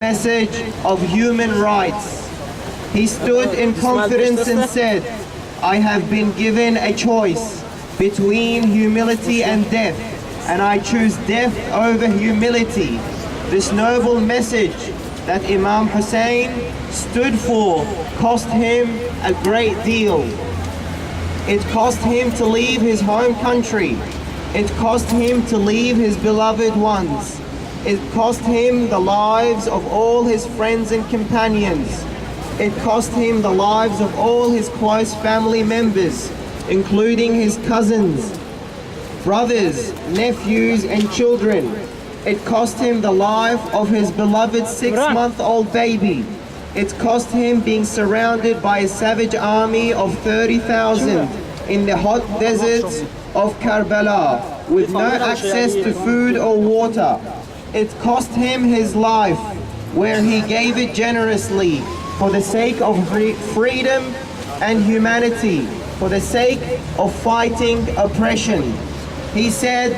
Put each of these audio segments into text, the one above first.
message of human rights. He stood in confidence and said, I have been given a choice between humility and death, and I choose death over humility. This noble message that Imam Hussein stood for cost him a great deal. It cost him to leave his home country. It cost him to leave his beloved ones. It cost him the lives of all his friends and companions. It cost him the lives of all his close family members, including his cousins, brothers, nephews and children. It cost him the life of his beloved 6-month-old baby. It cost him being surrounded by a savage army of 30,000 in the hot deserts of Karbala with no access to food or water. It cost him his life, where he gave it generously for the sake of freedom and humanity, for the sake of fighting oppression. He said,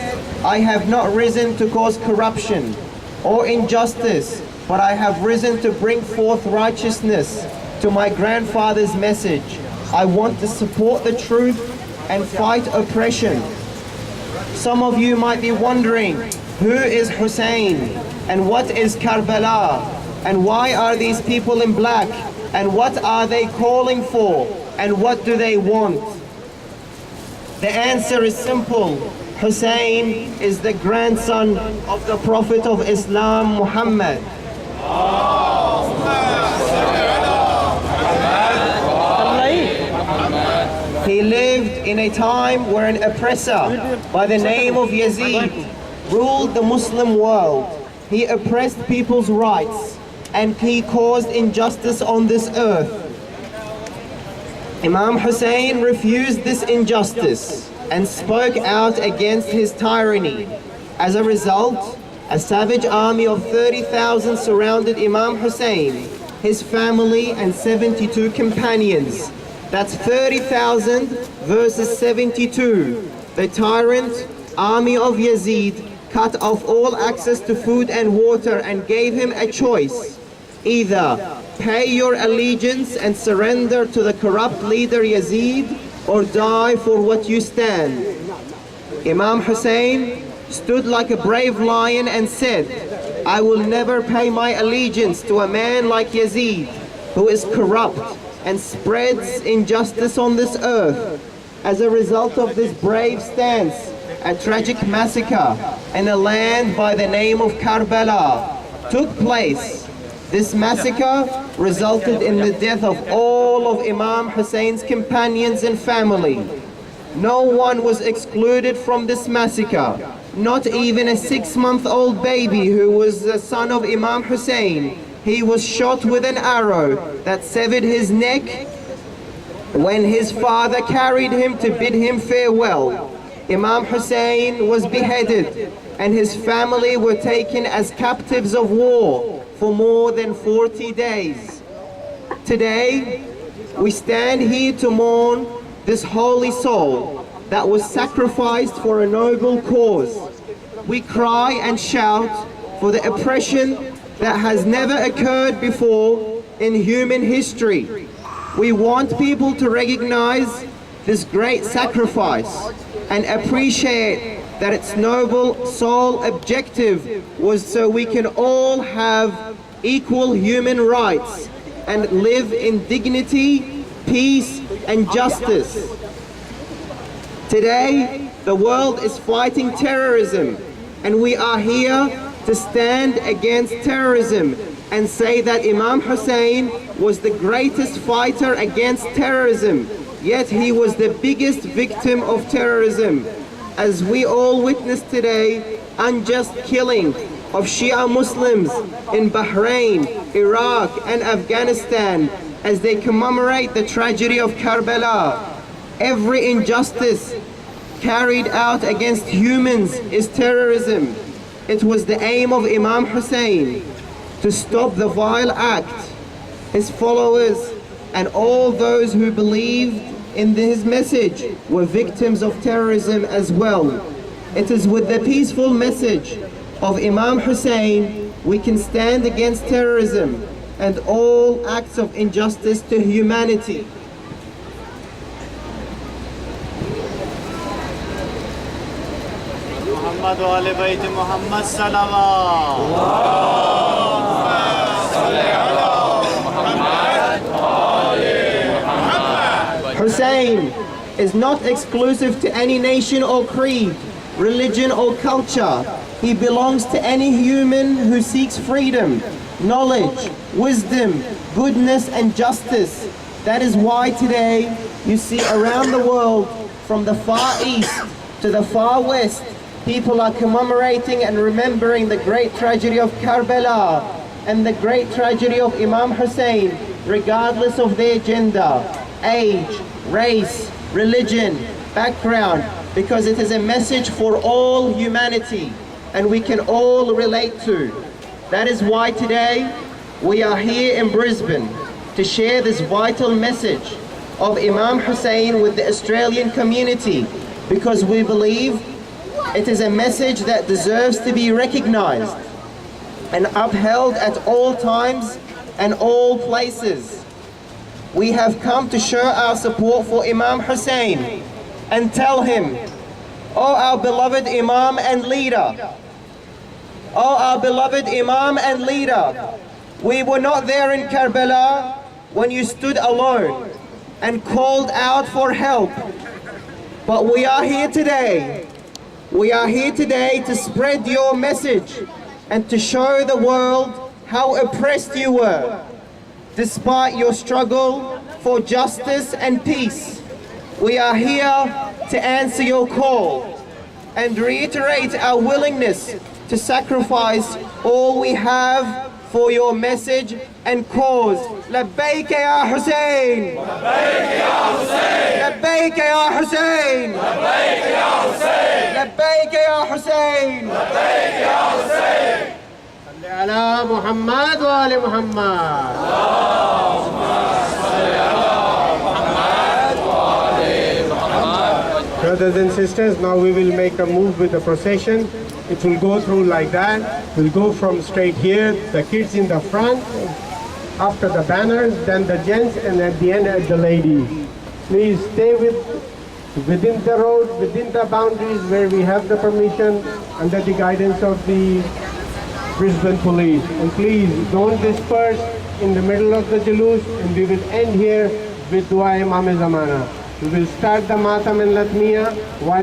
I have not risen to cause corruption or injustice, but I have risen to bring forth righteousness to my grandfather's message. I want to support the truth and fight oppression. Some of you might be wondering, who is Hussein and what is Karbala and why are these people in black and what are they calling for and what do they want? The answer is simple. Hussein is the grandson of the Prophet of Islam, Muhammad. He lived in a time where an oppressor by the name of Yazid ruled the Muslim world. He oppressed people's rights and he caused injustice on this earth. Imam Hussein refused this injustice and spoke out against his tyranny. As a result, a savage army of 30,000 surrounded Imam Hussein, his family and 72 companions. That's 30,000 versus 72. The tyrant army of Yazid cut off all access to food and water and gave him a choice. Either pay your allegiance and surrender to the corrupt leader Yazid, or die for what you stand. Imam Hussein stood like a brave lion and said, I will never pay my allegiance to a man like Yazid, who is corrupt and spreads injustice on this earth. As a result of this brave stance, a tragic massacre in a land by the name of Karbala took place. This massacre resulted in the death of all of Imam Hussein's companions and family. No one was excluded from this massacre, not even a 6-month-old baby who was the son of Imam Hussein. He was shot with an arrow that severed his neck when his father carried him to bid him farewell. Imam Hussein was beheaded and his family were taken as captives of war for more than 40 days. Today, we stand here to mourn this holy soul that was sacrificed for a noble cause. We cry and shout for the oppression that has never occurred before in human history. We want people to recognize this great sacrifice and appreciate that its noble sole objective was so we can all have equal human rights and live in dignity, peace and justice. Today, the world is fighting terrorism, and we are here to stand against terrorism and say that Imam Hussein was the greatest fighter against terrorism, yet he was the biggest victim of terrorism. As we all witness today, unjust killing of Shia Muslims in Bahrain, Iraq and Afghanistan as they commemorate the tragedy of Karbala. Every injustice carried out against humans is terrorism. It was the aim of Imam Hussein to stop the vile act. His followers and all those who believed in his message were victims of terrorism as well. It is with the peaceful message of Imam Hussein we can stand against terrorism and all acts of injustice to humanity. محمد وآل بيت محمد صلوات. Hussein is not exclusive to any nation or creed, religion or culture. He belongs to any human who seeks freedom, knowledge, wisdom, goodness and justice. That is why today you see around the world, from the far east to the far west, people are commemorating and remembering the great tragedy of Karbala and the great tragedy of Imam Hussein, regardless of their gender, age, race, religion, background, because it is a message for all humanity and we can all relate to. That is why today we are here in Brisbane to share this vital message of Imam Hussein with the Australian community, because we believe it is a message that deserves to be recognized and upheld at all times and all places. We have come to show our support for Imam Hussein and tell him, "Oh, our beloved Imam and leader, oh, our beloved Imam and leader, we were not there in Karbala when you stood alone and called out for help, but we are here today. We are here today to spread your message and to show the world how oppressed you were. Despite your struggle for justice and peace, we are here to answer your call and reiterate our willingness to sacrifice all we have for your message and cause. Labbaik ya Hussein! Labbaik ya Hussein! Labbaik ya Hussein! Labbaik ya Hussein! Labbaik ya Hussein! Labbaik ya Hussein! صل على محمد وآل محمد. Brothers and sisters, now we will make a move with the procession. It will go through like that. We'll go from straight here, the kids in the front, after the banners, then the gents, and at the end the ladies. Please stay within the road, within the boundaries where we have the permission under the guidance of the Brisbane police. And please don't disperse in the middle of the Jalous, and we will end here with Dua Imam Zamana. We will start the Matam and Latmiya while